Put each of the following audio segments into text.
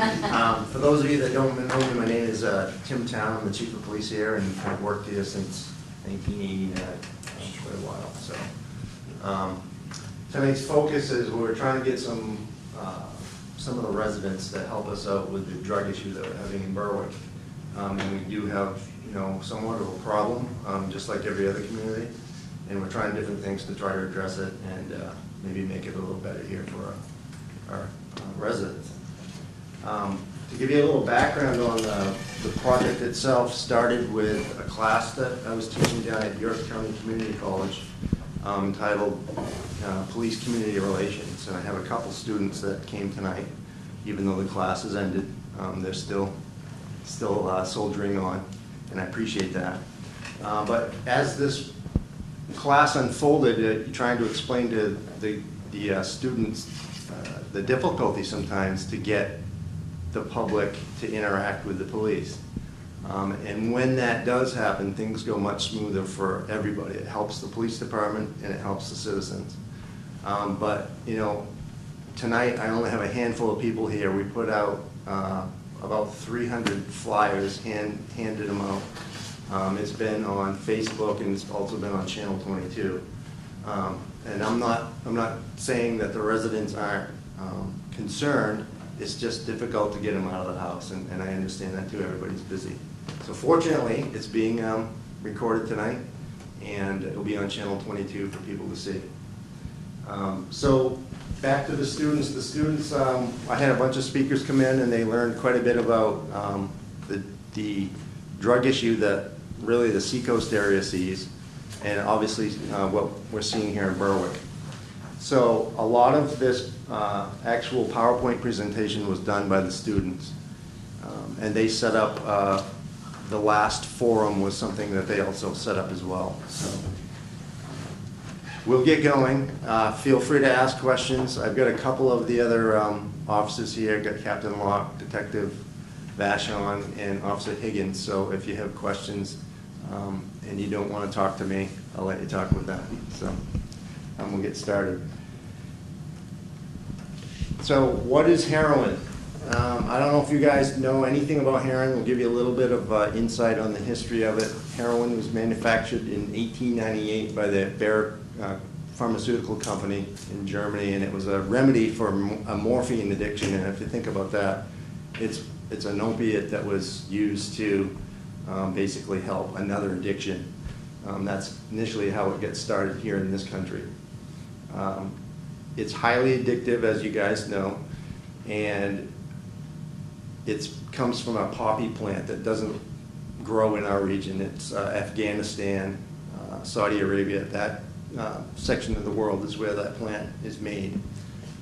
For those of you that don't know me, my name is Tim Town. I'm the chief of police here, and I've worked here since 1989, quite a while. So tonight's focus is we're trying to get some of the residents that help us out with the drug issue that we're having in Berwick. And we do have, somewhat of a problem, just like every other community. And we're trying different things to try to address it and maybe make it a little better here for our residents. To give you a little background on the project itself, started with a class that I was teaching down at York County Community College entitled Police Community Relations. And I have a couple students that came tonight, even though the class has ended. They're still soldiering on, and I appreciate that. But as this class unfolded, trying to explain to the students the difficulty sometimes to get the public to interact with the police. And when that does happen, things go much smoother for everybody. It helps the police department and it helps the citizens. But tonight I only have a handful of people here. We put out about 300 flyers, handed them out. It's been on Facebook and it's also been on Channel 22. And I'm not saying that the residents aren't concerned. It's just difficult to get them out of the house, and I understand that too. Everybody's busy. So fortunately, it's being recorded tonight, and it will be on Channel 22 for people to see. So back to the students. The students, I had a bunch of speakers come in, and they learned quite a bit about the drug issue that really the Seacoast area sees, and obviously what we're seeing here in Berwick. So a lot of this actual PowerPoint presentation was done by the students, and they set up the last forum was something that they also set up as well. So we'll get going. Feel free to ask questions. I've got a couple of the other officers here. I've got Captain Locke, Detective Vashon, and Officer Higgins. So if you have questions and you don't want to talk to me, I'll let you talk with them. So we'll get started. So what is heroin? I don't know if you guys know anything about heroin. We'll give you a little bit of insight on the history of it. Heroin was manufactured in 1898 by the Berwick pharmaceutical company in Germany, and it was a remedy for a morphine addiction. And if you think about that, it's an opiate that was used to basically help another addiction. That's initially how it gets started here in this country. It's highly addictive, as you guys know, and it comes from a poppy plant that doesn't grow in our region. It's Afghanistan, Saudi Arabia. That section of the world is where that plant is made.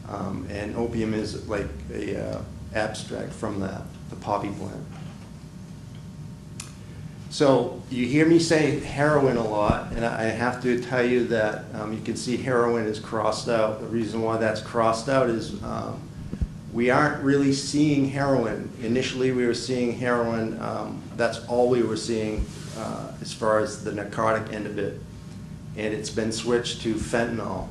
And opium is like a abstract from that, the poppy plant. So you hear me say heroin a lot, and I have to tell you that you can see heroin is crossed out. The reason why that's crossed out is we aren't really seeing heroin. Initially we were seeing heroin, that's all we were seeing as far as the narcotic end of it. And it's been switched to fentanyl.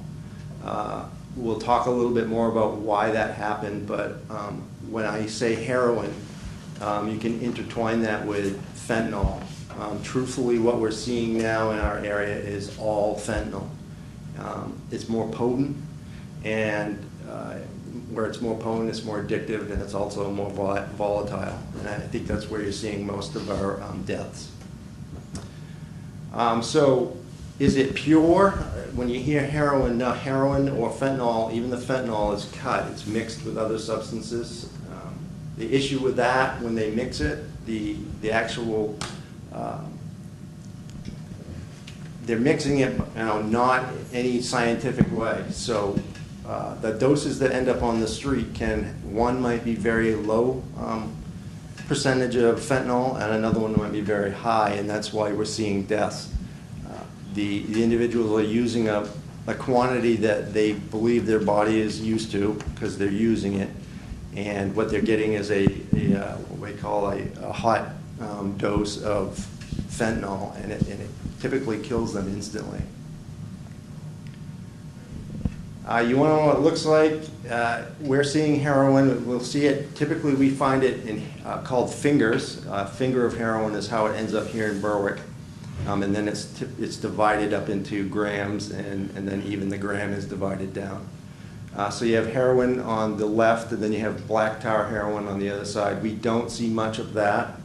We'll talk a little bit more about why that happened, but when I say heroin, you can intertwine that with fentanyl. Truthfully, what we're seeing now in our area is all fentanyl. It's more potent, and where it's more potent, it's more addictive, and it's also more volatile. And I think that's where you're seeing most of our deaths. So is it pure? When you hear heroin, now heroin or fentanyl, even the fentanyl is cut. It's mixed with other substances. The issue with that, when they mix it, the actual, they're mixing it not any scientific way. So the doses that end up on the street one might be very low percentage of fentanyl, and another one might be very high, and that's why we're seeing deaths. The individuals are using a quantity that they believe their body is used to because they're using it, and what they're getting is what we call a hot dose of fentanyl, and it typically kills them instantly. You want to know what it looks like? We're seeing heroin. We'll see it. Typically, we find it in called fingers. Finger of heroin is how it ends up here in Berwick. And then it's divided up into grams, and then even the gram is divided down. So you have heroin on the left, and then you have black tar heroin on the other side. We don't see much of that.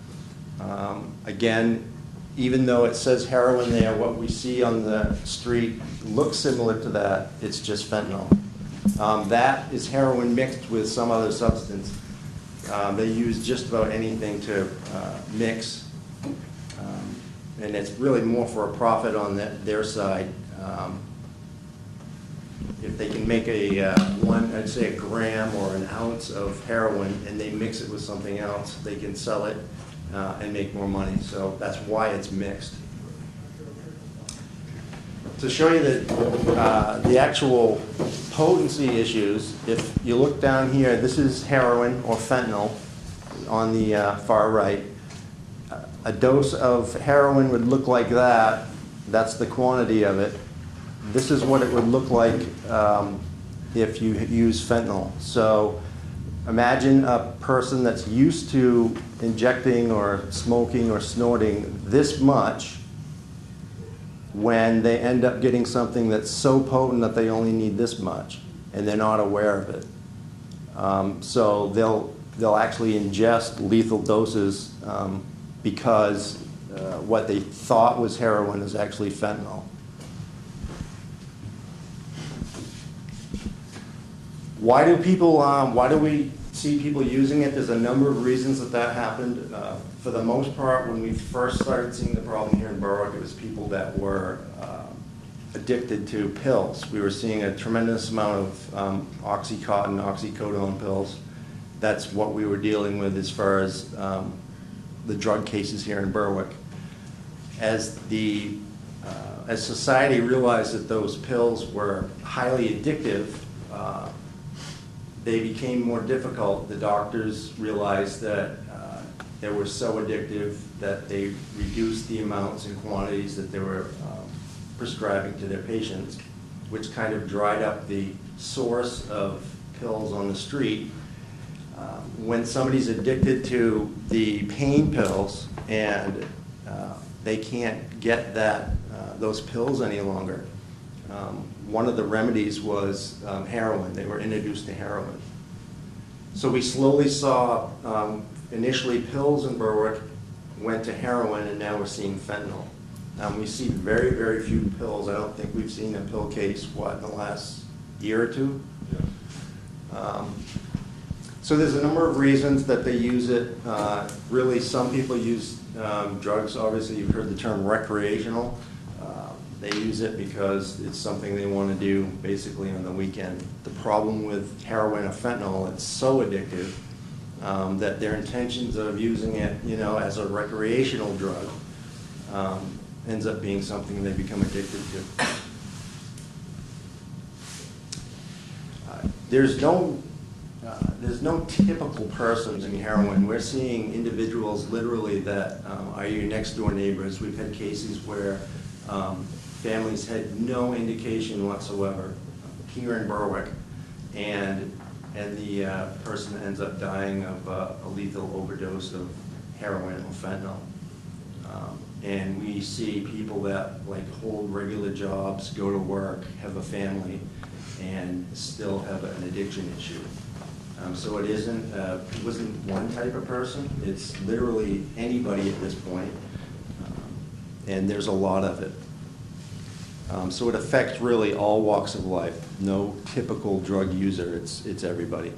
Again, even though it says heroin there, what we see on the street looks similar to that. It's just fentanyl. That is heroin mixed with some other substance. They use just about anything to mix. And it's really more for a profit on their side. If they can make I'd say a gram or an ounce of heroin, and they mix it with something else, they can sell it and make more money. So that's why it's mixed. To show you the actual potency issues, if you look down here, this is heroin or fentanyl on the far right. A dose of heroin would look like that. That's the quantity of it. This is what it would look like if you use fentanyl. So imagine a person that's used to injecting or smoking or snorting this much when they end up getting something that's so potent that they only need this much, and they're not aware of it. So they'll actually ingest lethal doses because what they thought was heroin is actually fentanyl. Why do we see people using it? There's a number of reasons that happened. For the most part, when we first started seeing the problem here in Berwick, it was people that were addicted to pills. We were seeing a tremendous amount of Oxycontin, oxycodone pills. That's what we were dealing with as far as the drug cases here in Berwick. As society realized that those pills were highly addictive, they became more difficult. The doctors realized that they were so addictive that they reduced the amounts and quantities that they were prescribing to their patients, which kind of dried up the source of pills on the street. When somebody's addicted to the pain pills and they can't get those pills any longer, one of the remedies was heroin. They were introduced to heroin. So we slowly saw initially pills in Berwick went to heroin, and now we're seeing fentanyl. We see very, very few pills. I don't think we've seen a pill case, in the last year or two? Yeah. So there's a number of reasons that they use it. Really, some people use drugs. Obviously, you've heard the term recreational. They use it because it's something they want to do basically on the weekend. The problem with heroin or fentanyl, it's so addictive that their intentions of using it, as a recreational drug ends up being something they become addicted to. There's no typical person in heroin. We're seeing individuals literally that are your next door neighbors. We've had cases where families had no indication whatsoever here in Berwick, and the person ends up dying of a lethal overdose of heroin or fentanyl. And we see people that hold regular jobs, go to work, have a family, and still have an addiction issue. So it wasn't one type of person. It's literally anybody at this point, and there's a lot of it. So it affects really all walks of life. No typical drug user. It's everybody.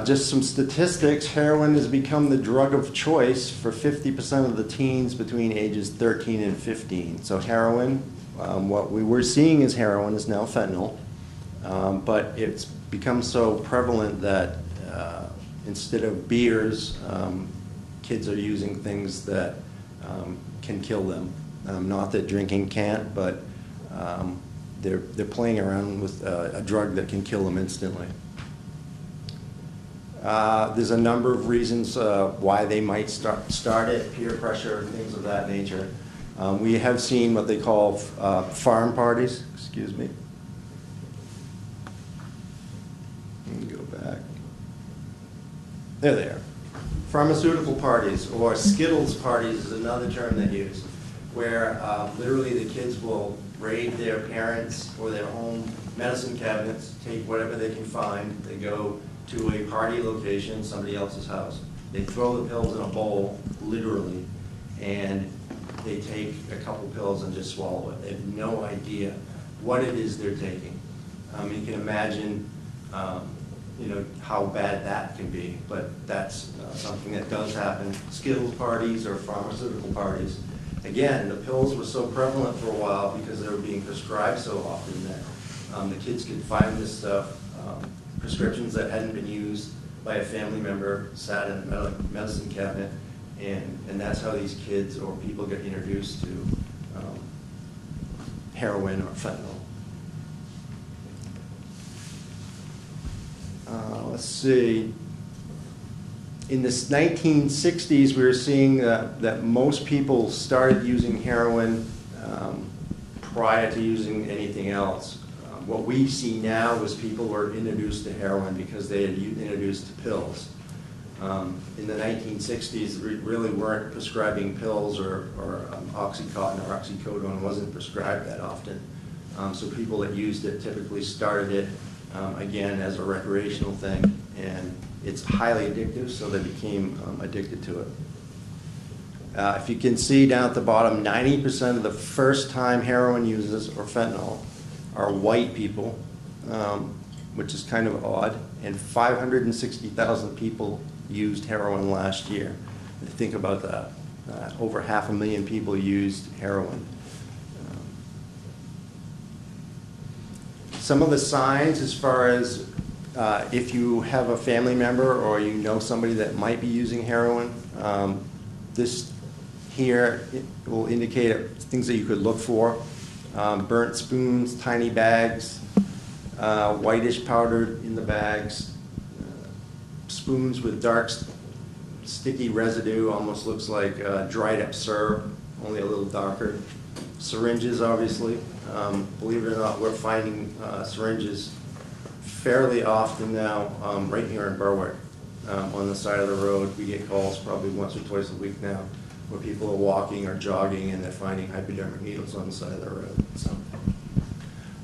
Just some statistics. Heroin has become the drug of choice for 50% of the teens between ages 13 and 15. So heroin, what we were seeing as heroin is now fentanyl. But it's become so prevalent that instead of beers, kids are using things that can kill them. Not that drinking can't, but they're playing around with a drug that can kill them instantly. There's a number of reasons why they might start it, peer pressure, things of that nature. We have seen what they call farm parties. Excuse me. Let me go back. There they are. Pharmaceutical parties, or Skittles parties is another term they use, where literally the kids will raid their parents or their home medicine cabinets, take whatever they can find. They go to a party location, somebody else's house. They throw the pills in a bowl, literally, and they take a couple pills and just swallow it. They have no idea what it is they're taking. You can imagine how bad that can be, but that's something that does happen. Skittles parties or pharmaceutical parties. Again, the pills were so prevalent for a while because they were being prescribed so often that the kids could find this stuff. Prescriptions that hadn't been used by a family member sat in a medicine cabinet, and that's how these kids or people get introduced to heroin or fentanyl. Let's see. In the 1960s, we were seeing that most people started using heroin prior to using anything else. What we see now is people were introduced to heroin because they had introduced to pills. In the 1960s, we really weren't prescribing pills, or Oxycontin or oxycodone wasn't prescribed that often. So people that used it typically started it, again, as a recreational thing, and it's highly addictive, so they became addicted to it. If you can see down at the bottom, 90% of the first-time heroin users, or fentanyl, are white people, which is kind of odd, and 560,000 people used heroin last year. Think about that. Over 500,000 people used heroin. Some of the signs, as far as if you have a family member or you know somebody that might be using heroin, this here will indicate things that you could look for. Burnt spoons, tiny bags, whitish powder in the bags, spoons with dark sticky residue, almost like dried up syrup, only a little darker. Syringes, obviously. Believe it or not, we're finding syringes fairly often now right here in Berwick on the side of the road. We get calls probably once or twice a week now where people are walking or jogging and they're finding hypodermic needles on the side of the road. So,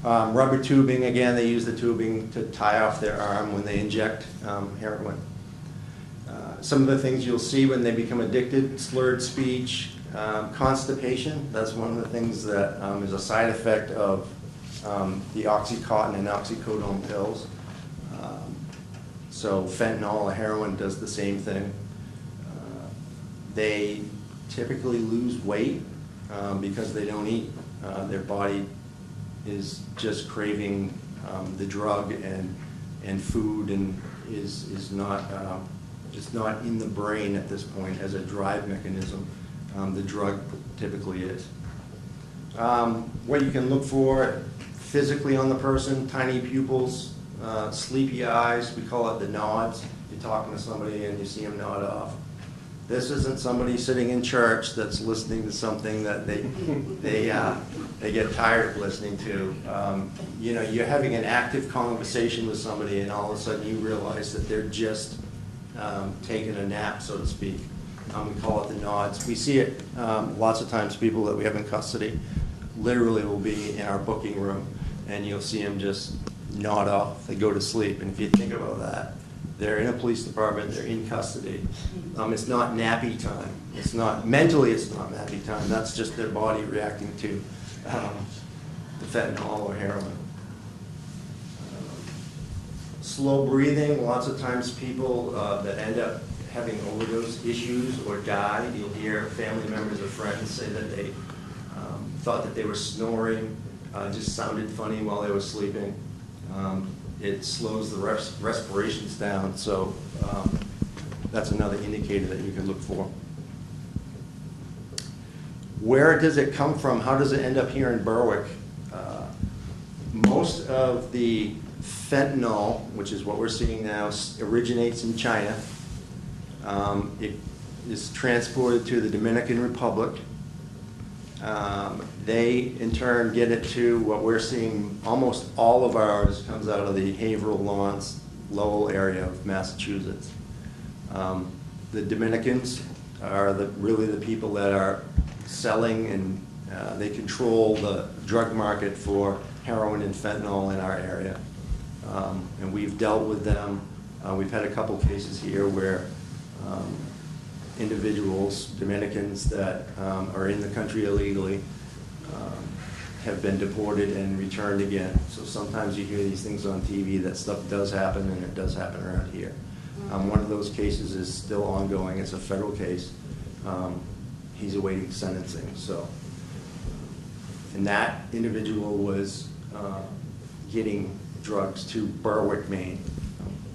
rubber tubing, again, they use the tubing to tie off their arm when they inject heroin. Some of the things you'll see when they become addicted: slurred speech, constipation. That's one of the things that is a side effect of the Oxycontin and oxycodone pills. So fentanyl or heroin does the same thing. They typically lose weight because they don't eat. Their body is just craving the drug and food, and is not it's not in the brain at this point as a drive mechanism. The drug typically is. What you can look for physically on the person: tiny pupils, sleepy eyes. We call it the nods. You're talking to somebody and you see them nod off. This isn't somebody sitting in church that's listening to something that they get tired of listening to. You're having an active conversation with somebody, and all of a sudden you realize that they're just taking a nap, so to speak. We call it the nods. We see it lots of times. People that we have in custody literally will be in our booking room, and you'll see them just nod off. They go to sleep. And if you think about that, they're in a police department, they're in custody. It's not nappy time. It's not, mentally it's not nappy time. That's just their body reacting to the fentanyl or heroin. Slow breathing. Lots of times people that end up having overdose issues or die, you'll hear family members or friends say that they thought that they were snoring, just sounded funny while they were sleeping. It slows the respirations down, so that's another indicator that you can look for. Where does it come from? How does it end up here in Berwick? Most of the fentanyl, which is what we're seeing now, originates in China. It is transported to the Dominican Republic. They in turn get it to what we're seeing. Almost all of ours comes out of the Haverhill, Lawrence, Lowell area of Massachusetts. The Dominicans are really the people that are selling, and they control the drug market for heroin and fentanyl in our area. And we've dealt with them. We've had a couple cases here where individuals, Dominicans that are in the country illegally, have been deported and returned again. So sometimes you hear these things on TV, that stuff does happen, and it does happen around here. One of those cases is still ongoing. It's a federal case. He's awaiting sentencing. So, and that individual was getting drugs to Berwick, Maine.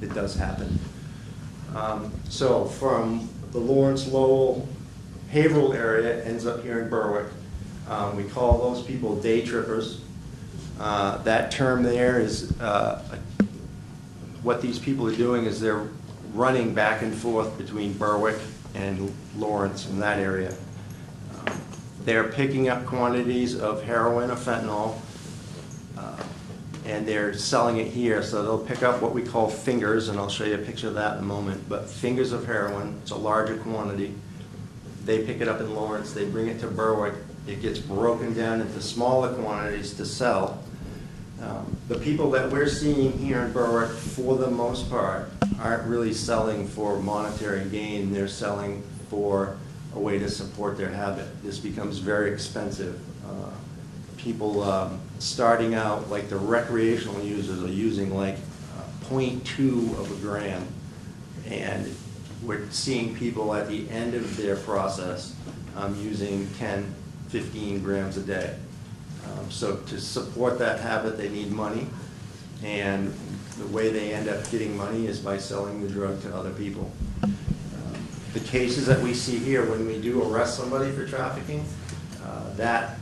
It does happen. So from the Lawrence, Lowell, Haverhill area ends up here in Berwick. We call those people day trippers. That term there is, what these people are doing is they're running back and forth between Berwick and Lawrence in that area. They're picking up quantities of heroin or fentanyl, and they're selling it here. So they'll pick up what we call fingers, and I'll show you a picture of that in a moment, but fingers of heroin. It's a larger quantity. They pick it up in Lawrence, they bring it to Berwick. It gets broken down into smaller quantities to sell. The people that we're seeing here in Berwick, for the most part, aren't really selling for monetary gain. They're selling for a way to support their habit. This becomes very expensive. People starting out, like the recreational users, are using like 0.2 of a gram. And we're seeing people at the end of their process using 10, 15 grams a day. So to support that habit, they need money. And the way they end up getting money is by selling the drug to other people. The cases that we see here, when we do arrest somebody for trafficking, that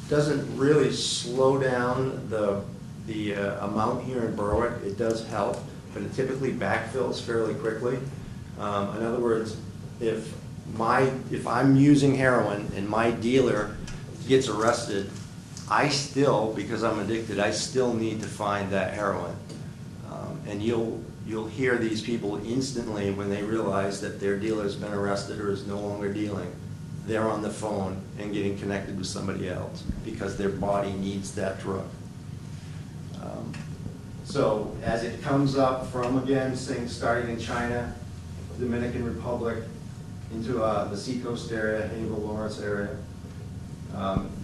doesn't really slow down the amount here in Berwick. It does help, but it typically backfills fairly quickly. In other words, if I'm using heroin and my dealer gets arrested, I still, because I'm addicted, I still need to find that heroin. And you'll hear these people instantly when they realize that their dealer's been arrested or is no longer dealing. They're on the phone and getting connected with somebody else because their body needs that drug. So as it comes up from, again, starting in China, Dominican Republic, into the seacoast area, Haverhill, Lawrence area,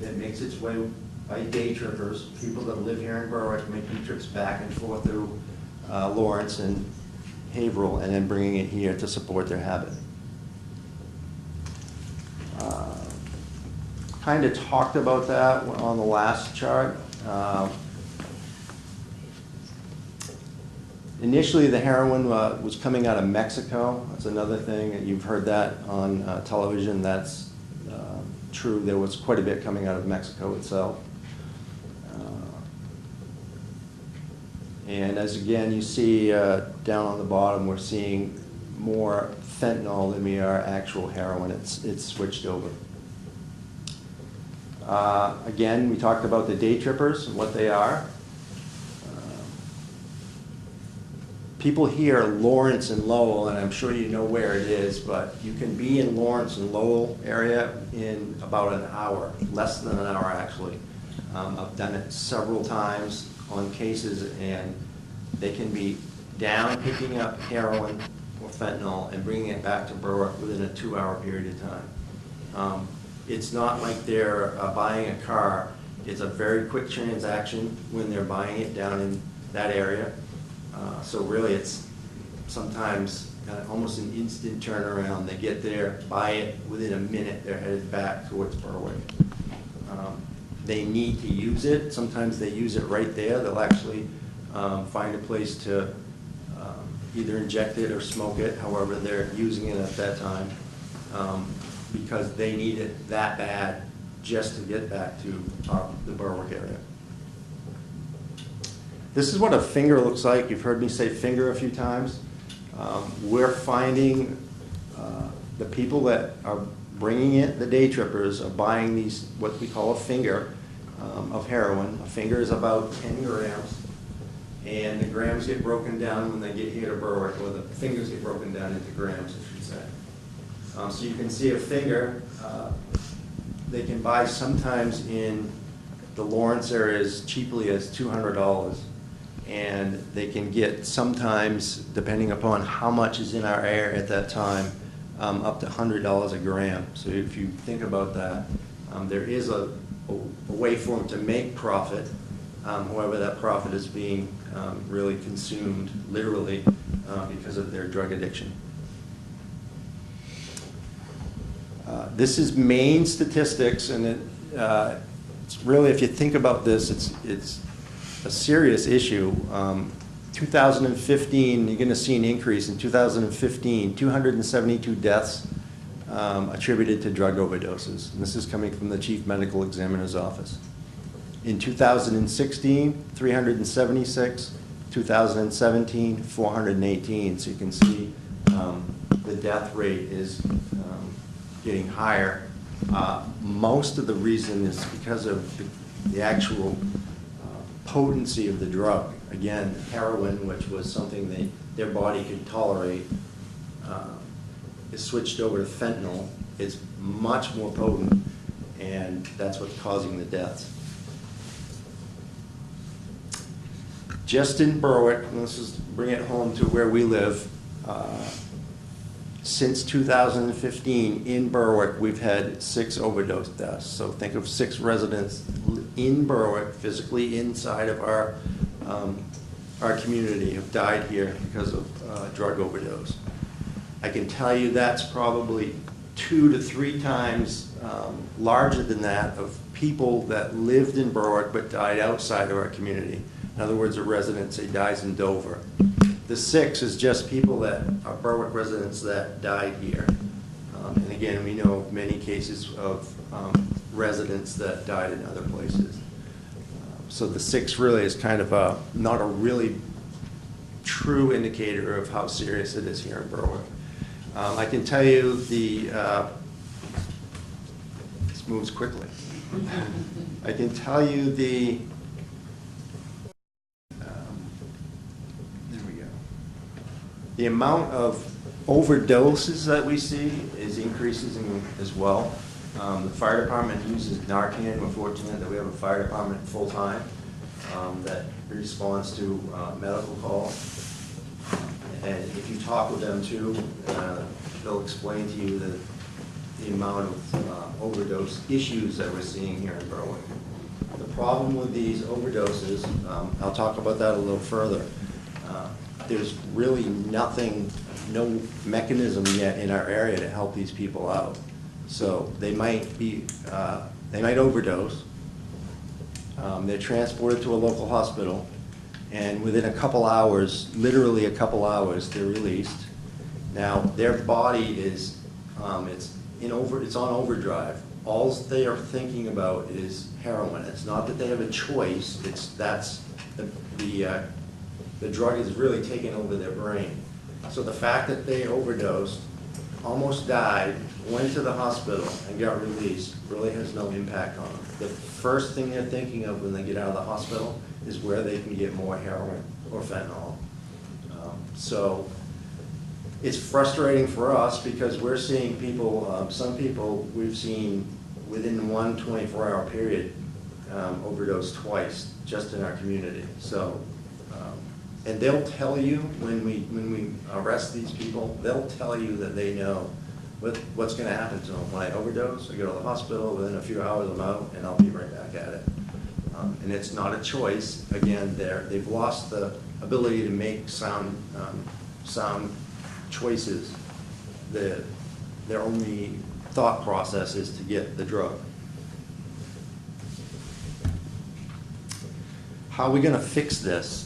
it makes its way by day trippers, people that live here in Berwick, making trips back and forth through Lawrence and Haverhill, and then bringing it here to support their habit. Kind of talked about that on the last chart. Initially, the heroin was coming out of Mexico. That's another thing, and you've heard that on television. That's true. There was quite a bit coming out of Mexico itself. And as again, you see down on the bottom, we're seeing more fentanyl than we are actual heroin. It's switched over. Again, we talked about the day trippers and what they are. People hear Lawrence and Lowell, and I'm sure you know where it is, but you can be in Lawrence and Lowell area in about an hour, less than an hour actually. I've done it several times on cases, and they can be down picking up heroin or fentanyl and bringing it back to Berwick within a 2-hour period of time. It's not like they're buying a car. It's a very quick transaction when they're buying it down in that area. So really it's sometimes almost an instant turnaround. They get there, buy it, within a minute they're headed back towards Berwick. They need to use it. Sometimes they use it right there. They'll actually find a place to either inject it or smoke it, however they're using it at that time, because they need it that bad just to get back to the Berwick area. This is what a finger looks like. You've heard me say finger a few times. We're finding the people that are bringing in the day trippers are buying these, what we call a finger of heroin. A finger is about 10 grams, and the grams get broken down when they get here to Berwick, or the fingers get broken down into grams, I should say. So you can see a finger, they can buy sometimes in the Lawrence area as cheaply as $200. And they can get sometimes, depending upon how much is in our area at that time, up to $100 a gram. So if you think about that, there is a way for them to make profit. However, that profit is being really consumed literally because of their drug addiction. This is Maine statistics, and it's really, if you think about this, it's a serious issue. 2015, you're going to see an increase. In 2015, 272 deaths attributed to drug overdoses. And this is coming from the Chief Medical Examiner's Office. In 2016, 376. 2017, 418. So you can see the death rate is getting higher. Most of the reason is because of the actual potency of the drug. Again, heroin, which was something their body could tolerate, is switched over to fentanyl. It's much more potent, and that's what's causing the deaths. Just in Berwick, and this is bring it home to where we live, since 2015 in Berwick, we've had 6 overdose deaths. So think of 6 residents in Berwick, physically inside of our community, have died here because of drug overdose. I can tell you that's probably 2 to 3 times larger than that of people that lived in Berwick but died outside of our community. In other words, a resident, say, dies in Dover. The 6 is just people that are Berwick residents that died here. And again, we know of many cases of residents that died in other places. So the 6 really is kind of not a really true indicator of how serious it is here in Berwick. I can tell you this moves quickly. I can tell you the amount of overdoses that we see is increasing as well. The fire department uses Narcan. We're fortunate that we have a fire department full-time that responds to medical calls. And if you talk with them too, they'll explain to you the amount of overdose issues that we're seeing here in Berwick. The problem with these overdoses, I'll talk about that a little further. There's really no mechanism yet in our area to help these people out. So they might overdose. They're transported to a local hospital, and within a couple hours, literally a couple hours, they're released. Now their body is it's on overdrive. All they are thinking about is heroin. It's not that they have a choice. The drug is really taking over their brain. So the fact that they overdosed, almost died, went to the hospital, and got released really has no impact on them. The first thing they're thinking of when they get out of the hospital is where they can get more heroin or fentanyl. So it's frustrating for us because we're seeing people, some people we've seen within one 24-hour period overdose twice just in our community. So. And they'll tell you when we arrest these people, they'll tell you that they know what's going to happen to them. When I overdose, I go to the hospital, within a few hours I'm out, and I'll be right back at it. And it's not a choice. Again, they've lost the ability to make sound choices. Their only thought process is to get the drug. How are we going to fix this?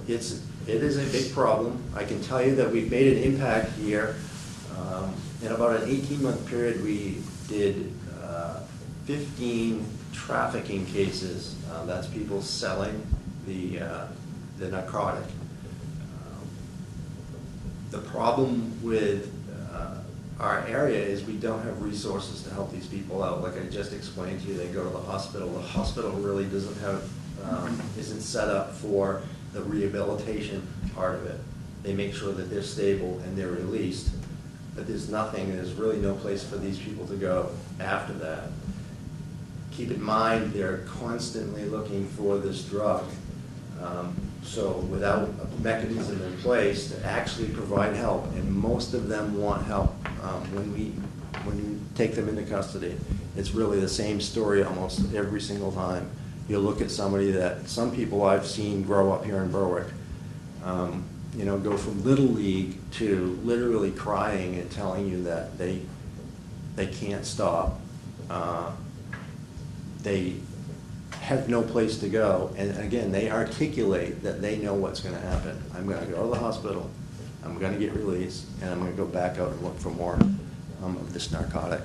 It is a big problem. I can tell you that we've made an impact here. In about an 18-month period, we did 15 trafficking cases. That's people selling the narcotic. The problem with our area is we don't have resources to help these people out. Like I just explained to you, they go to the hospital. The hospital really doesn't have, isn't set up for the rehabilitation part of it. They make sure that they're stable and they're released, but there's nothing, there's really no place for these people to go after that. Keep in mind, they're constantly looking for this drug. So without a mechanism in place to actually provide help, and most of them want help when you take them into custody, it's really the same story almost every single time. You'll look at somebody that, some people I've seen grow up here in Berwick, you know, go from Little League to literally crying and telling you that they can't stop. They have no place to go, and again, they articulate that they know what's going to happen. I'm going to go to the hospital, I'm going to get released, and I'm going to go back out and look for more of this narcotic.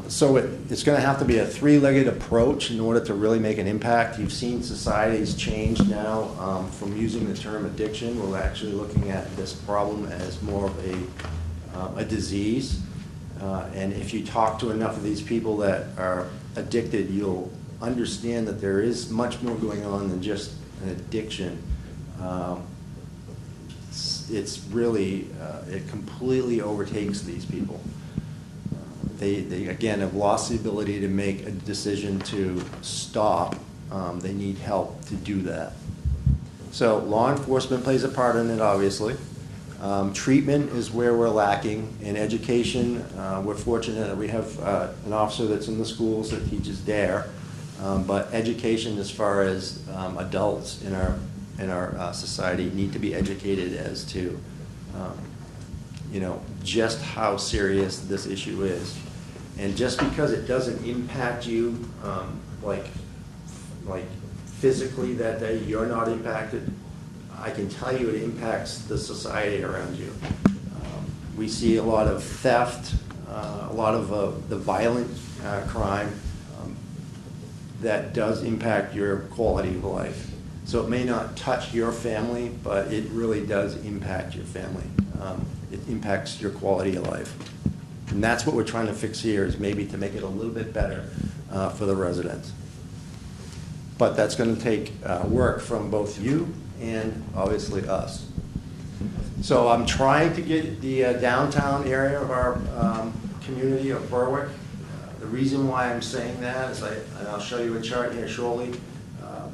So it's going to have to be a three-legged approach in order to really make an impact. You've seen societies change now from using the term addiction. We're actually looking at this problem as more of a disease. And if you talk to enough of these people that are addicted, you'll understand that there is much more going on than just an addiction. It's really, it completely overtakes these people. They again have lost the ability to make a decision to stop. They need help to do that. So law enforcement plays a part in it, obviously. Treatment is where we're lacking. In education, we're fortunate that we have an officer that's in the schools that teaches DARE, but education as far as adults in our society need to be educated as to you know, just how serious this issue is. And just because it doesn't impact you like physically that day, you're not impacted, I can tell you it impacts the society around you. We see a lot of theft, a lot of the violent crime that does impact your quality of life. So it may not touch your family, but it really does impact your family. It impacts your quality of life. And that's what we're trying to fix here, is maybe to make it a little bit better for the residents. But that's going to take work from both you and obviously us. So I'm trying to get the downtown area of our community of Berwick. The reason why I'm saying that is, and I'll show you a chart here shortly,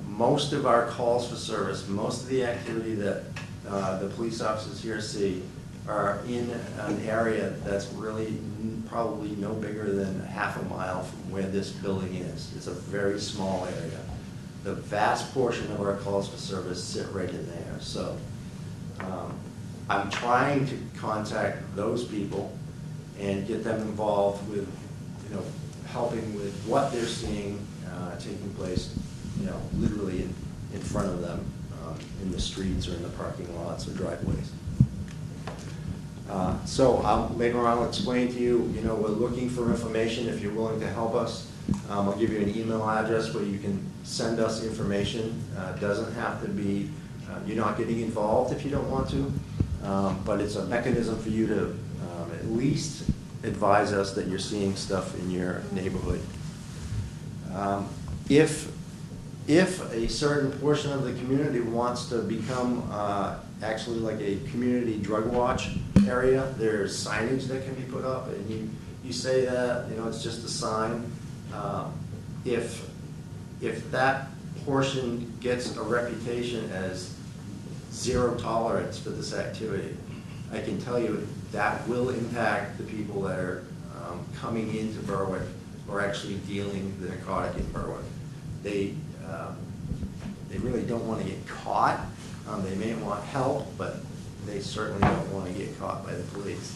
most of our calls for service, most of the activity that the police officers here see are in an area that's really probably no bigger than half a mile from where this building is. It's a very small area. The vast portion of our calls for service sit right in there. So I'm trying to contact those people and get them involved with, you know, helping with what they're seeing taking place, you know, literally in front of them in the streets or in the parking lots or driveways. So later on I'll explain to you, you know, we're looking for information if you're willing to help us. I'll give you an email address where you can send us information. It doesn't have to be, you're not getting involved if you don't want to, but it's a mechanism for you to at least advise us that you're seeing stuff in your neighborhood. If a certain portion of the community wants to become actually like a community drug watch area, there's signage that can be put up, and you say that, you know, it's just a sign. If that portion gets a reputation as zero tolerance for this activity, I can tell you that will impact the people that are coming into Berwick or actually dealing the narcotic in Berwick. They really don't want to get caught. They may want help, but they certainly don't want to get caught by the police.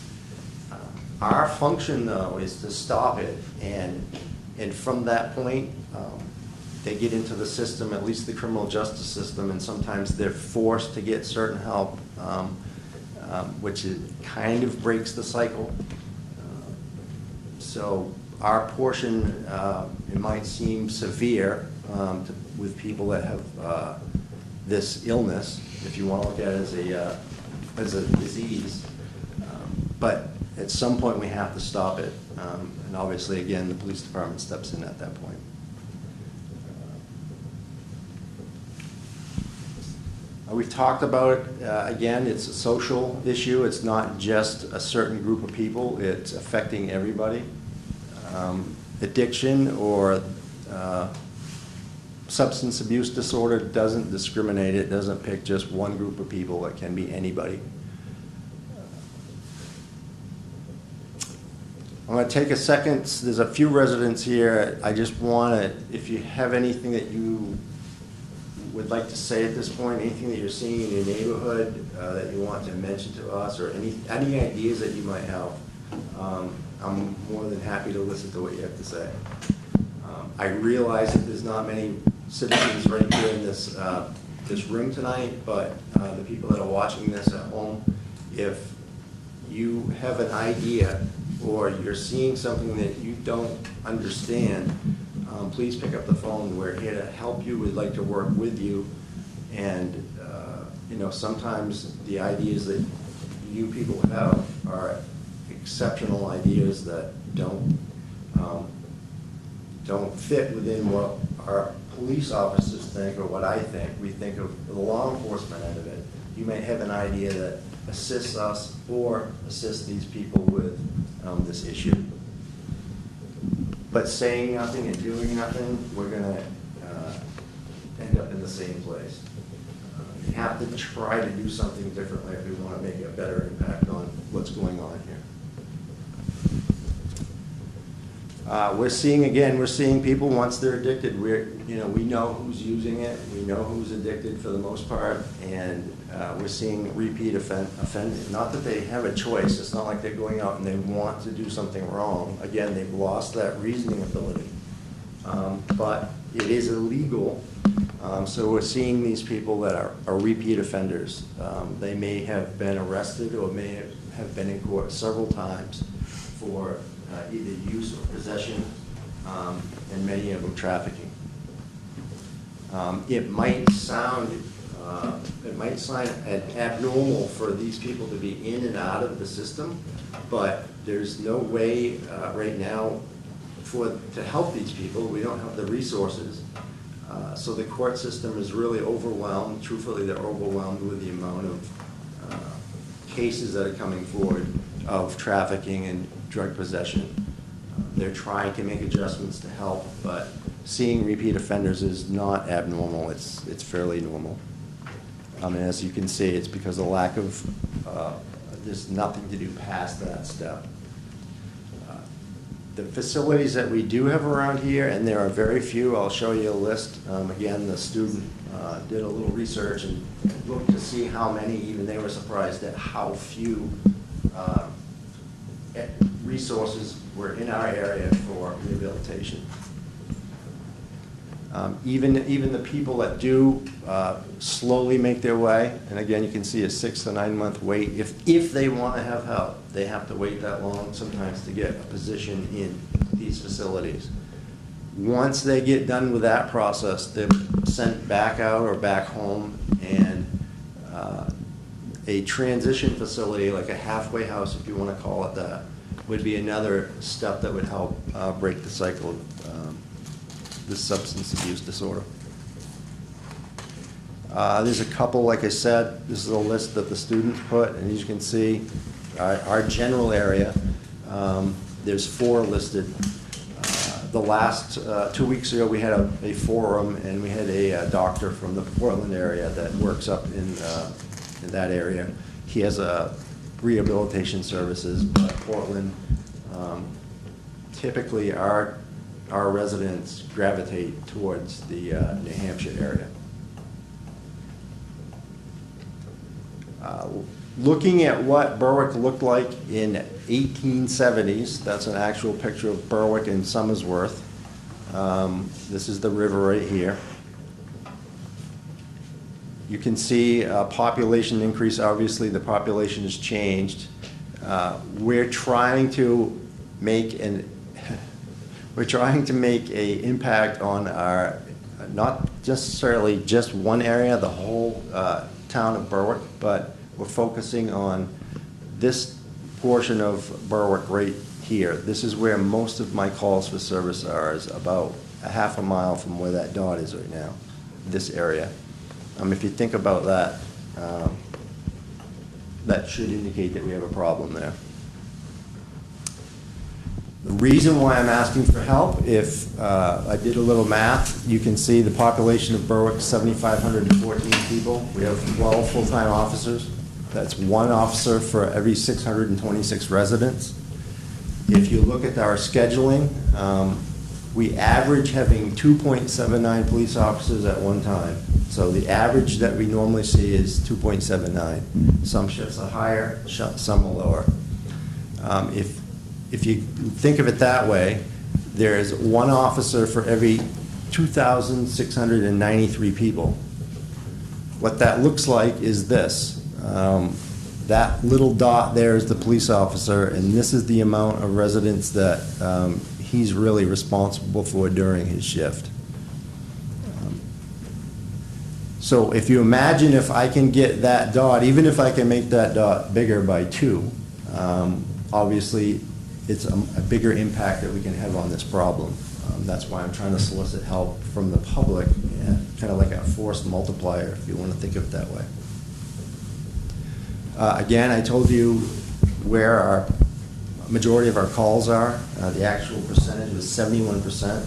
Our function, though, is to stop it, and from that point, they get into the system, at least the criminal justice system, and sometimes they're forced to get certain help, which kind of breaks the cycle. So our portion, it might seem severe with people that have this illness, if you want to look at it as a disease. But at some point, we have to stop it. And obviously, again, the police department steps in at that point. We've talked about it, again, it's a social issue. It's not just a certain group of people. It's affecting everybody. Addiction or substance abuse disorder doesn't discriminate. It doesn't pick just one group of people. It can be anybody. I'm going to take a second. There's a few residents here. I just want to, if you have anything that you would like to say at this point, anything that you're seeing in your neighborhood that you want to mention to us, or any ideas that you might have, I'm more than happy to listen to what you have to say. I realize that there's not many citizens right here in this room tonight, but the people that are watching this at home, if you have an idea or you're seeing something that you don't understand, please pick up the phone. We're here to help you. We'd like to work with you. And, you know, sometimes the ideas that you people have are exceptional ideas that don't fit within what our police officers think or what I think. We think of the law enforcement end of it. You may have an idea that assists us or assists these people with this issue. But saying nothing and doing nothing, we're going to end up in the same place. We have to try to do something differently if we want to make a better impact on what's going on here. We're seeing people once they're addicted. We know who's using it. We know who's addicted for the most part, and we're seeing repeat offending. Not that they have a choice. It's not like they're going out and they want to do something wrong. Again, they've lost that reasoning ability. But it is illegal. So we're seeing these people that are repeat offenders. They may have been arrested or may have been in court several times for either use or possession, and many of them trafficking. It might sound abnormal for these people to be in and out of the system, but there's no way right now to help these people. We don't have the resources. So the court system is really overwhelmed. Truthfully, they're overwhelmed with the amount of cases that are coming forward of trafficking and drug possession. They're trying to make adjustments to help, but seeing repeat offenders is not abnormal. It's fairly normal. And as you can see, it's because of the lack of, there's nothing to do past that step. The facilities that we do have around here, and there are very few, I'll show you a list. Again, the student did a little research and looked to see how many, even they were surprised at how few resources were in our area for rehabilitation. Even the people that do slowly make their way, and again, you can see a 6 to 9 month wait. If they want to have help, they have to wait that long sometimes to get a position in these facilities. Once they get done with that process, they're sent back out or back home, and a transition facility, like a halfway house, if you want to call it that, would be another step that would help break the cycle of this substance abuse disorder. There's a couple, like I said, this is a list that the students put, and as you can see, our general area, there's 4 listed. The last 2 weeks ago, we had a forum, and we had a doctor from the Portland area that works up in that area. He has rehabilitation services, but Portland, typically our residents gravitate towards the New Hampshire area. Looking at what Berwick looked like in 1870s, that's an actual picture of Berwick and Somersworth. This is the river right here. You can see population increase. Obviously, the population has changed. We're trying to make an impact on our, not necessarily just one area, the whole town of Berwick, but we're focusing on this portion of Berwick right here. This is where most of my calls for service are, is about a half a mile from where that dot is right now, this area. If you think about that, that should indicate that we have a problem there. The reason why I'm asking for help, if I did a little math, you can see the population of Berwick, 7,514 people. We have 12 full-time officers. That's 1 officer for every 626 residents. If you look at our scheduling, we average having 2.79 police officers at one time. So the average that we normally see is 2.79. Some shifts are higher, some are lower. If you think of it that way, there's 1 officer for every 2,693 people. What that looks like is this. That little dot there is the police officer, and this is the amount of residents that he's really responsible for during his shift. So if you imagine if I can get that dot, even if I can make that dot bigger by 2, obviously it's a bigger impact that we can have on this problem. That's why I'm trying to solicit help from the public, kind of like a force multiplier, if you want to think of it that way. Again, I told you where our majority of our calls are. The actual percentage was 71%.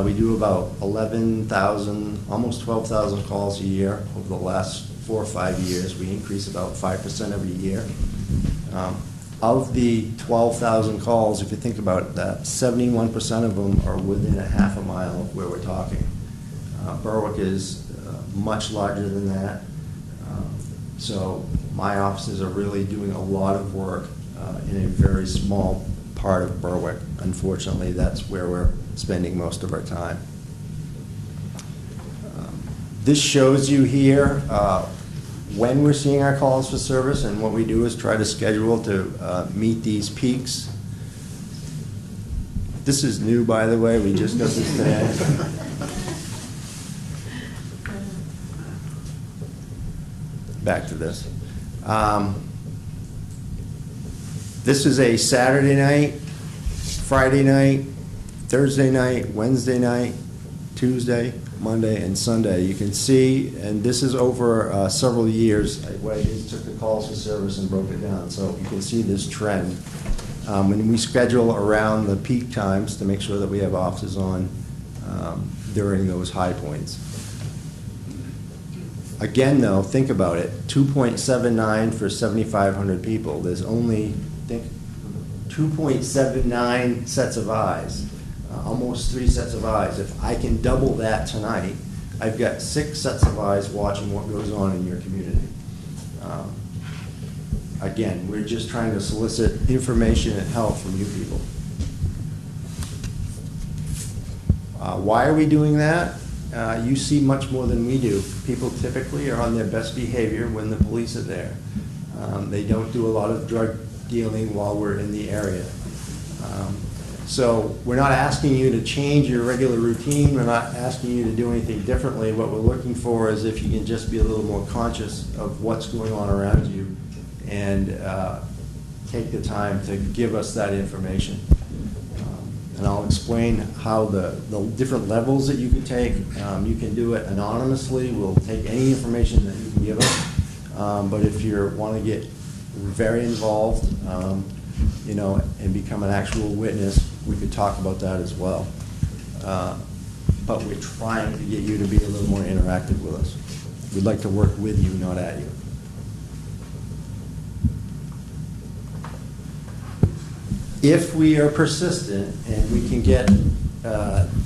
We do about 11,000, almost 12,000 calls a year over the last 4 or 5 years. We increase about 5% every year. Of the 12,000 calls, if you think about that, 71% of them are within a half a mile of where we're talking. Berwick is much larger than that. So my offices are really doing a lot of work in a very small part of Berwick. Unfortunately, that's where we're spending most of our time. This shows you here when we're seeing our calls for service, and what we do is try to schedule to meet these peaks. This is new, by the way. We just got this today. Back to this. This is a Saturday night, Friday night, Thursday night, Wednesday night, Tuesday, Monday, and Sunday. You can see, and this is over several years. What I did is took the calls for service and broke it down, so you can see this trend. When we schedule around the peak times to make sure that we have officers on during those high points. Again, though, think about it. 2.79 for 7,500 people. There's only, think, 2.79 sets of eyes. Almost 3 sets of eyes. If I can double that tonight, I've got 6 sets of eyes watching what goes on in your community. Again, we're just trying to solicit information and help from you people. Why are we doing that? You see much more than we do. People typically are on their best behavior when the police are there. They don't do a lot of drug dealing while we're in the area. So we're not asking you to change your regular routine. We're not asking you to do anything differently. What we're looking for is if you can just be a little more conscious of what's going on around you and take the time to give us that information. And I'll explain how the different levels that you can take. You can do it anonymously. We'll take any information that you can give us. But if you want to get very involved, you know, and become an actual witness, we could talk about that as well. But we're trying to get you to be a little more interactive with us. We'd like to work with you, not at you. If we are persistent and we can get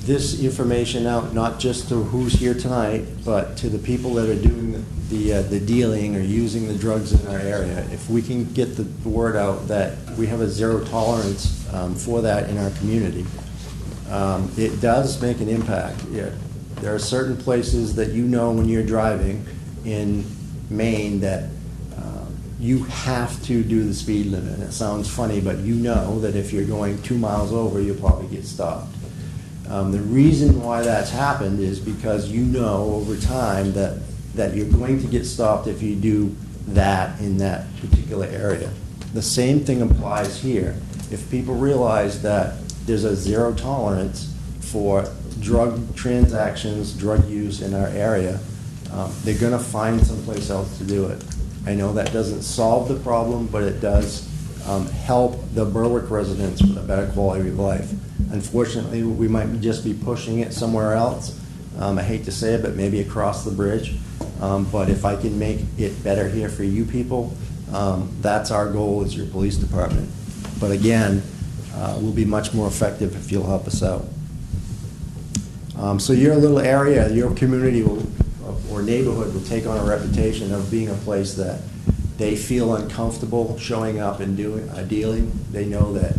this information out, not just to who's here tonight, but to the people that are doing the dealing or using the drugs in our area, if we can get the word out that we have a zero tolerance for that in our community, it does make an impact. Yeah. There are certain places that you know when you're driving in Maine that you have to do the speed limit. And it sounds funny, but you know that if you're going 2 miles over, you'll probably get stopped. The reason why that's happened is because you know over time that you're going to get stopped if you do that in that particular area. The same thing applies here. If people realize that there's a zero tolerance for drug transactions, drug use in our area, they're going to find someplace else to do it. I know that doesn't solve the problem, but it does help the Berwick residents with a better quality of life. Unfortunately, we might just be pushing it somewhere else. I hate to say it, but maybe across the bridge. But if I can make it better here for you people, that's our goal as your police department. But again, we'll be much more effective if you'll help us out. So your little area, your community will, or neighborhood will take on a reputation of being a place that they feel uncomfortable showing up and dealing. They know that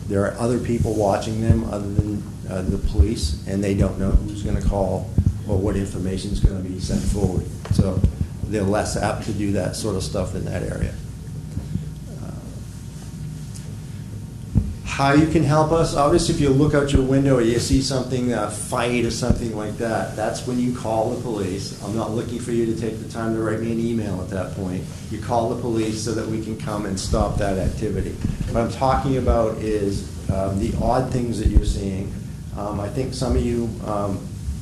there are other people watching them other than the police, and they don't know who's going to call or what information is going to be sent forward. So they're less apt to do that sort of stuff in that area. How you can help us, obviously if you look out your window or you see something, a fight or something like that, that's when you call the police. I'm not looking for you to take the time to write me an email at that point. You call the police so that we can come and stop that activity. What I'm talking about is the odd things that you're seeing. I think some of you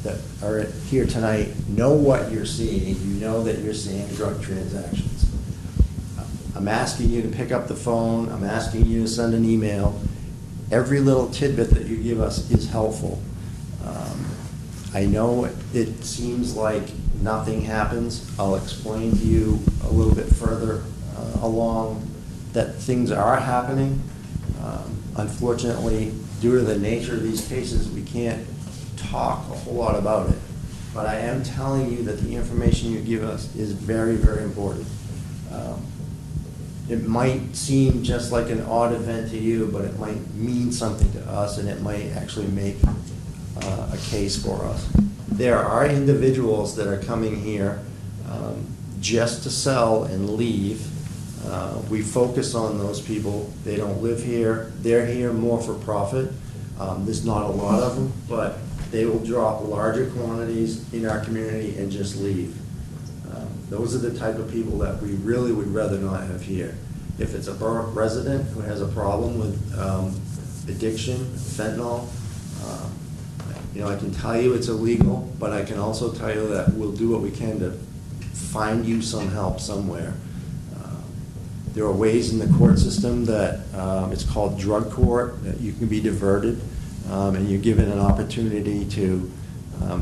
that are here tonight know what you're seeing. You know that you're seeing drug transactions. I'm asking you to pick up the phone. I'm asking you to send an email. Every little tidbit that you give us is helpful. I know it seems like nothing happens. I'll explain to you a little bit further along that things are happening. Unfortunately, due to the nature of these cases, we can't talk a whole lot about it. But I am telling you that the information you give us is very, very important. It might seem just like an odd event to you, but it might mean something to us, and it might actually make a case for us. There are individuals that are coming here just to sell and leave. We focus on those people. They don't live here. They're here more for profit. There's not a lot of them, but they will drop larger quantities in our community and just leave. Those are the type of people that we really would rather not have here. If it's a Berwick resident who has a problem with addiction, fentanyl, I can tell you it's illegal, but I can also tell you that we'll do what we can to find you some help somewhere. There are ways in the court system that it's called drug court, that you can be diverted, and you're given an opportunity to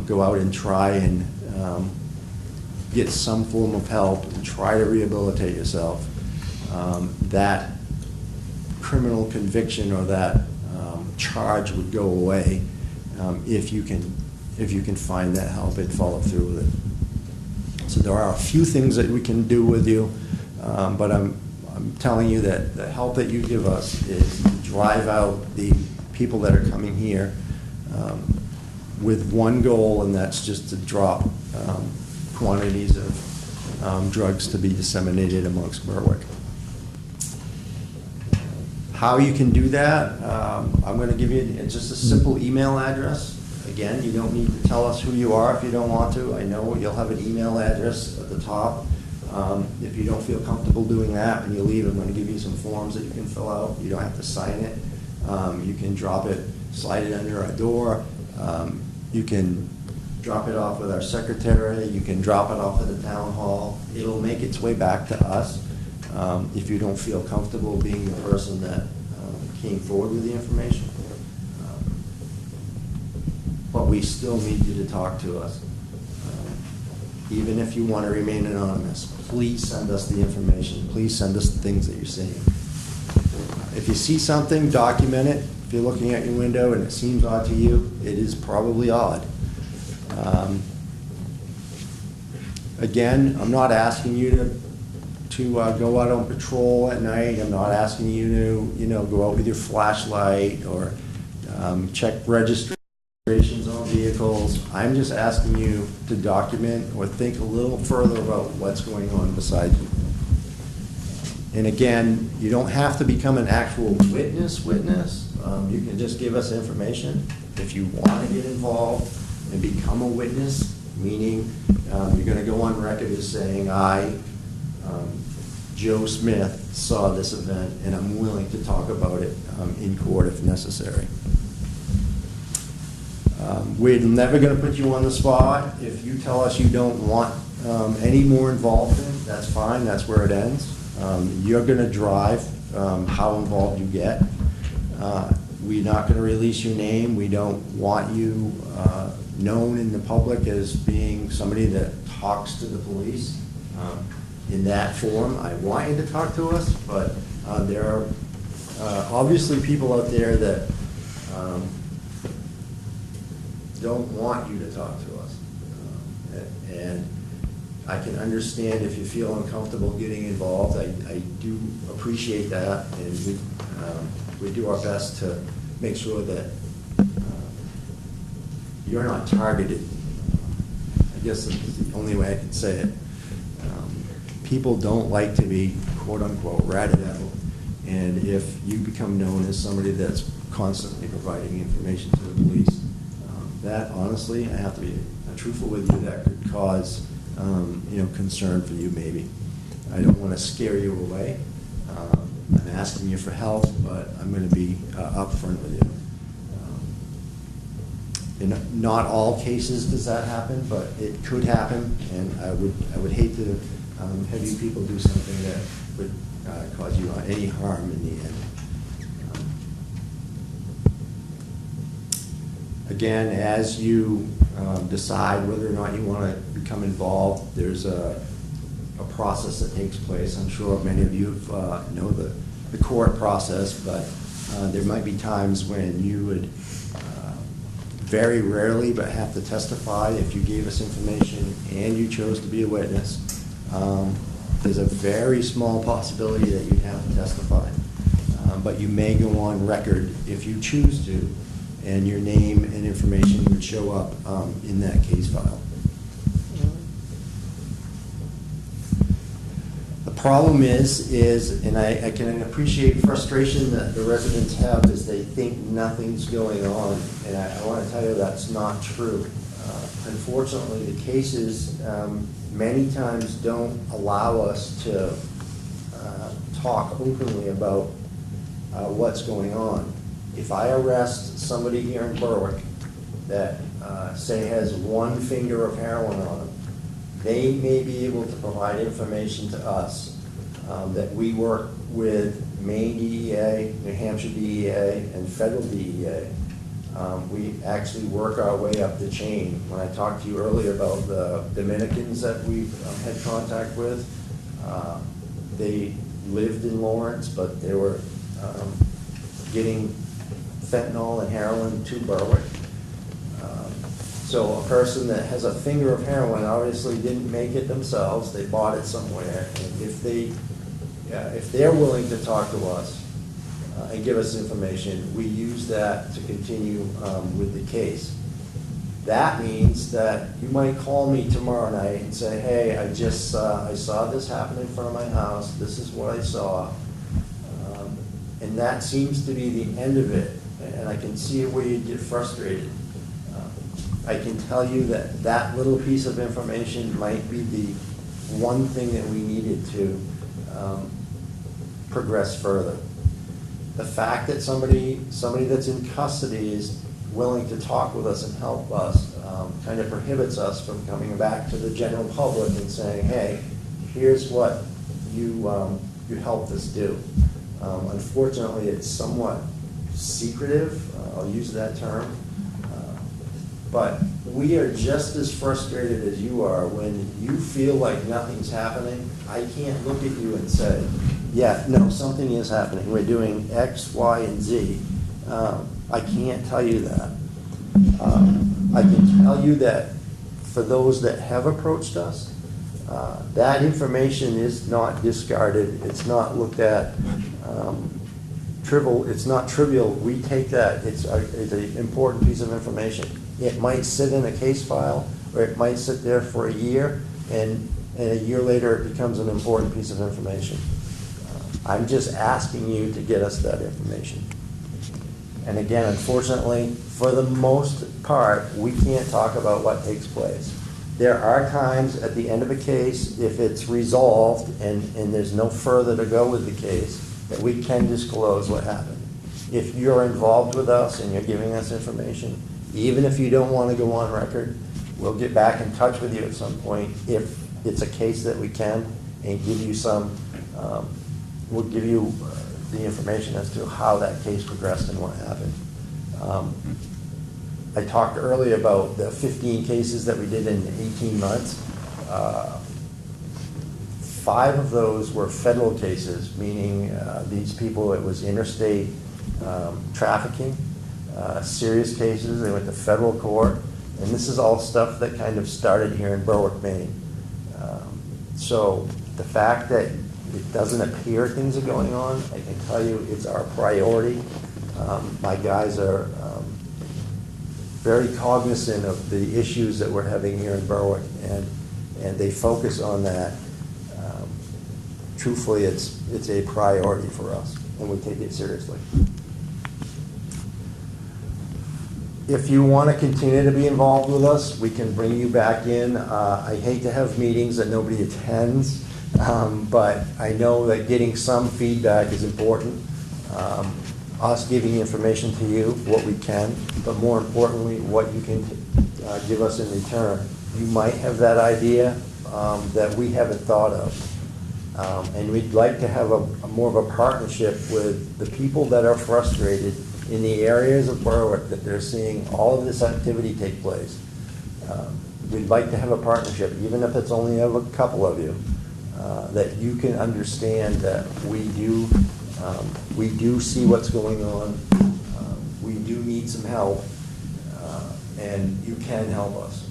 go out and try and get some form of help and try to rehabilitate yourself. That criminal conviction or that charge would go away if you can find that help and follow through with it. So there are a few things that we can do with you, but I'm telling you that the help that you give us is to drive out the people that are coming here with one goal, and that's just to drop quantities of drugs to be disseminated amongst Berwick. How you can do that, I'm going to give you just a simple email address. Again, you don't need to tell us who you are if you don't want to. I know you'll have an email address at the top. If you don't feel comfortable doing that when you leave, I'm going to give you some forms that you can fill out. You don't have to sign it. You can drop it, slide it under our door. You can drop it off with our secretary. You can drop it off at the town hall. It'll make its way back to us if you don't feel comfortable being the person that came forward with the information. But we still need you to talk to us. Even if you want to remain anonymous, please send us the information. Please send us the things that you're seeing. If you see something, document it. If you're looking at your window and it seems odd to you, it is probably odd. Again, I'm not asking you to go out on patrol at night. I'm not asking you to go out with your flashlight or check registrations on vehicles. I'm just asking you to document or think a little further about what's going on beside you. And again, you don't have to become an actual witness. You can just give us information. If you want to get involved and become a witness, meaning you're going to go on record as saying, I, Joe Smith, saw this event, and I'm willing to talk about it in court if necessary. We're never going to put you on the spot. If you tell us you don't want any more involvement, that's fine, that's where it ends. You're going to drive how involved you get. We're not going to release your name. We don't want you known in the public as being somebody that talks to the police in that form. I want you to talk to us, but there are obviously people out there that don't want you to talk to us. And I can understand if you feel uncomfortable getting involved. I do appreciate that, and we do our best to make sure that you're not targeted. I guess that's the only way I can say it. People don't like to be quote-unquote ratted out, and if you become known as somebody that's constantly providing information to the police, that honestly, I have to be truthful with you, that could cause concern for you maybe. I don't want to scare you away. I'm asking you for help, but I'm going to be upfront with you. In not all cases does that happen, but it could happen, and I would hate to have you people do something that would cause you any harm in the end. Again, as you decide whether or not you want to become involved, there's a process that takes place. I'm sure many of you know the court process, but there might be times when you would very rarely but have to testify if you gave us information and you chose to be a witness. There's a very small possibility that you'd have to testify, but you may go on record if you choose to, and your name and information would show up in that case file. The problem is, and I can appreciate frustration that the residents have, is they think nothing's going on, and I want to tell you that's not true. Unfortunately, the cases many times don't allow us to talk openly about what's going on. If I arrest somebody here in Berwick that, say, has one finger of heroin on them, they may be able to provide information to us that we work with Maine DEA, New Hampshire DEA, and federal DEA. We actually work our way up the chain. When I talked to you earlier about the Dominicans that we've had contact with, they lived in Lawrence, but they were getting fentanyl and heroin to Berwick. So a person that has a finger of heroin obviously didn't make it themselves. They bought it somewhere. And if they're willing to talk to us and give us information, we use that to continue with the case. That means that you might call me tomorrow night and say, hey, I saw this happen in front of my house. This is what I saw. And that seems to be the end of it. And I can see where you get frustrated. I can tell you that that little piece of information might be the one thing that we needed to progress further. The fact that somebody that's in custody is willing to talk with us and help us kind of prohibits us from coming back to the general public and saying, hey, here's what you helped us do. Unfortunately, it's somewhat secretive, I'll use that term, but we are just as frustrated as you are when you feel like nothing's happening. I can't look at you and say, yeah, no, something is happening. We're doing X, Y, and Z. I can't tell you that. I can tell you that for those that have approached us, that information is not discarded. It's not looked at trivial. It's not trivial. We take that. It's an important piece of information. It might sit in a case file, or it might sit there for a year, and a year later it becomes an important piece of information. I'm just asking you to get us that information. And again, unfortunately, for the most part, we can't talk about what takes place. There are times at the end of a case, if it's resolved and there's no further to go with the case, that we can disclose what happened. If you're involved with us and you're giving us information, even if you don't want to go on record, we'll get back in touch with you at some point if it's a case that we can, and give you some, we'll give you the information as to how that case progressed and what happened. I talked earlier about the 15 cases that we did in 18 months. 5 of those were federal cases, meaning these people, it was interstate trafficking, serious cases. They went to federal court, and this is all stuff that kind of started here in Berwick, Maine. So the fact that it doesn't appear things are going on, I can tell you it's our priority. My guys are very cognizant of the issues that we're having here in Berwick, and they focus on that. Truthfully, it's a priority for us, and we take it seriously. If you want to continue to be involved with us, we can bring you back in. I hate to have meetings that nobody attends, but I know that getting some feedback is important. Us giving information to you, what we can, but more importantly, what you can give us in return. You might have that idea that we haven't thought of. And we'd like to have a more of a partnership with the people that are frustrated in the areas of Berwick that they're seeing all of this activity take place. We'd like to have a partnership, even if it's only of a couple of you, that you can understand that we do see what's going on. We do need some help, and you can help us.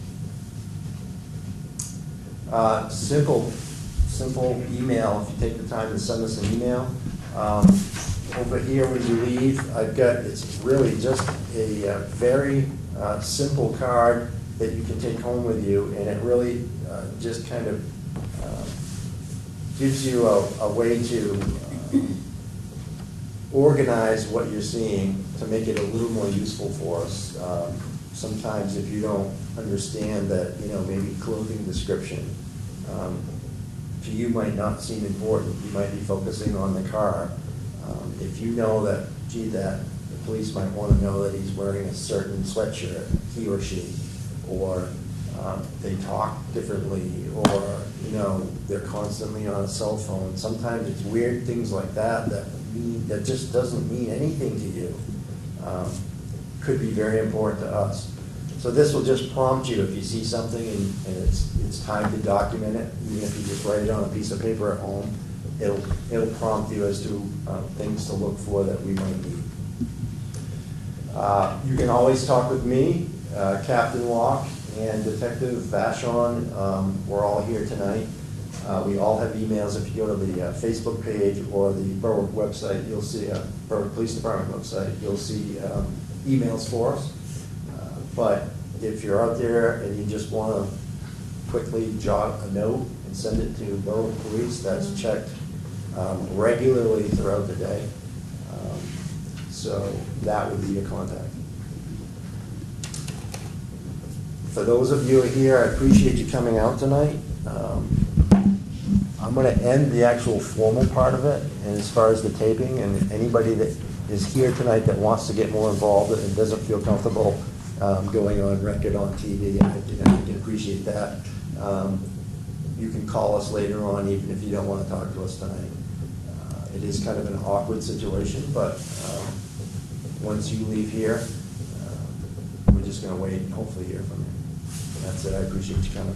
Simple email, if you take the time to send us an email. Over here when you leave, it's really just a very simple card that you can take home with you, and it really just kind of gives you a way to organize what you're seeing to make it a little more useful for us. Sometimes if you don't understand that, maybe clothing description to you might not seem important. You might be focusing on the car. If you know that, that the police might want to know that he's wearing a certain sweatshirt, he or she, or they talk differently, or they're constantly on a cell phone. Sometimes it's weird things like that that just doesn't mean anything to you. Could be very important to us. So this will just prompt you if you see something and it's time to document it. Even if you just write it on a piece of paper at home, it'll prompt you as to things to look for that we might need. You can always talk with me, Captain Walk, and Detective Vashon. We're all here tonight. We all have emails. If you go to the Facebook page or the Berwick website, you'll see, Berwick Police Department website, you'll see emails for us. But if you're out there and you just want to quickly jot a note and send it to Berwick Police, that's checked regularly throughout the day. So that would be your contact. For those of you here, I appreciate you coming out tonight. I'm going to end the actual formal part of it, and as far as the taping, and anybody that is here tonight that wants to get more involved and doesn't feel comfortable going on record on TV, I can appreciate that. You can call us later on, even if you don't want to talk to us tonight. It is kind of an awkward situation, but once you leave here, we're just going to wait and hopefully hear from you. That's it. I appreciate you coming.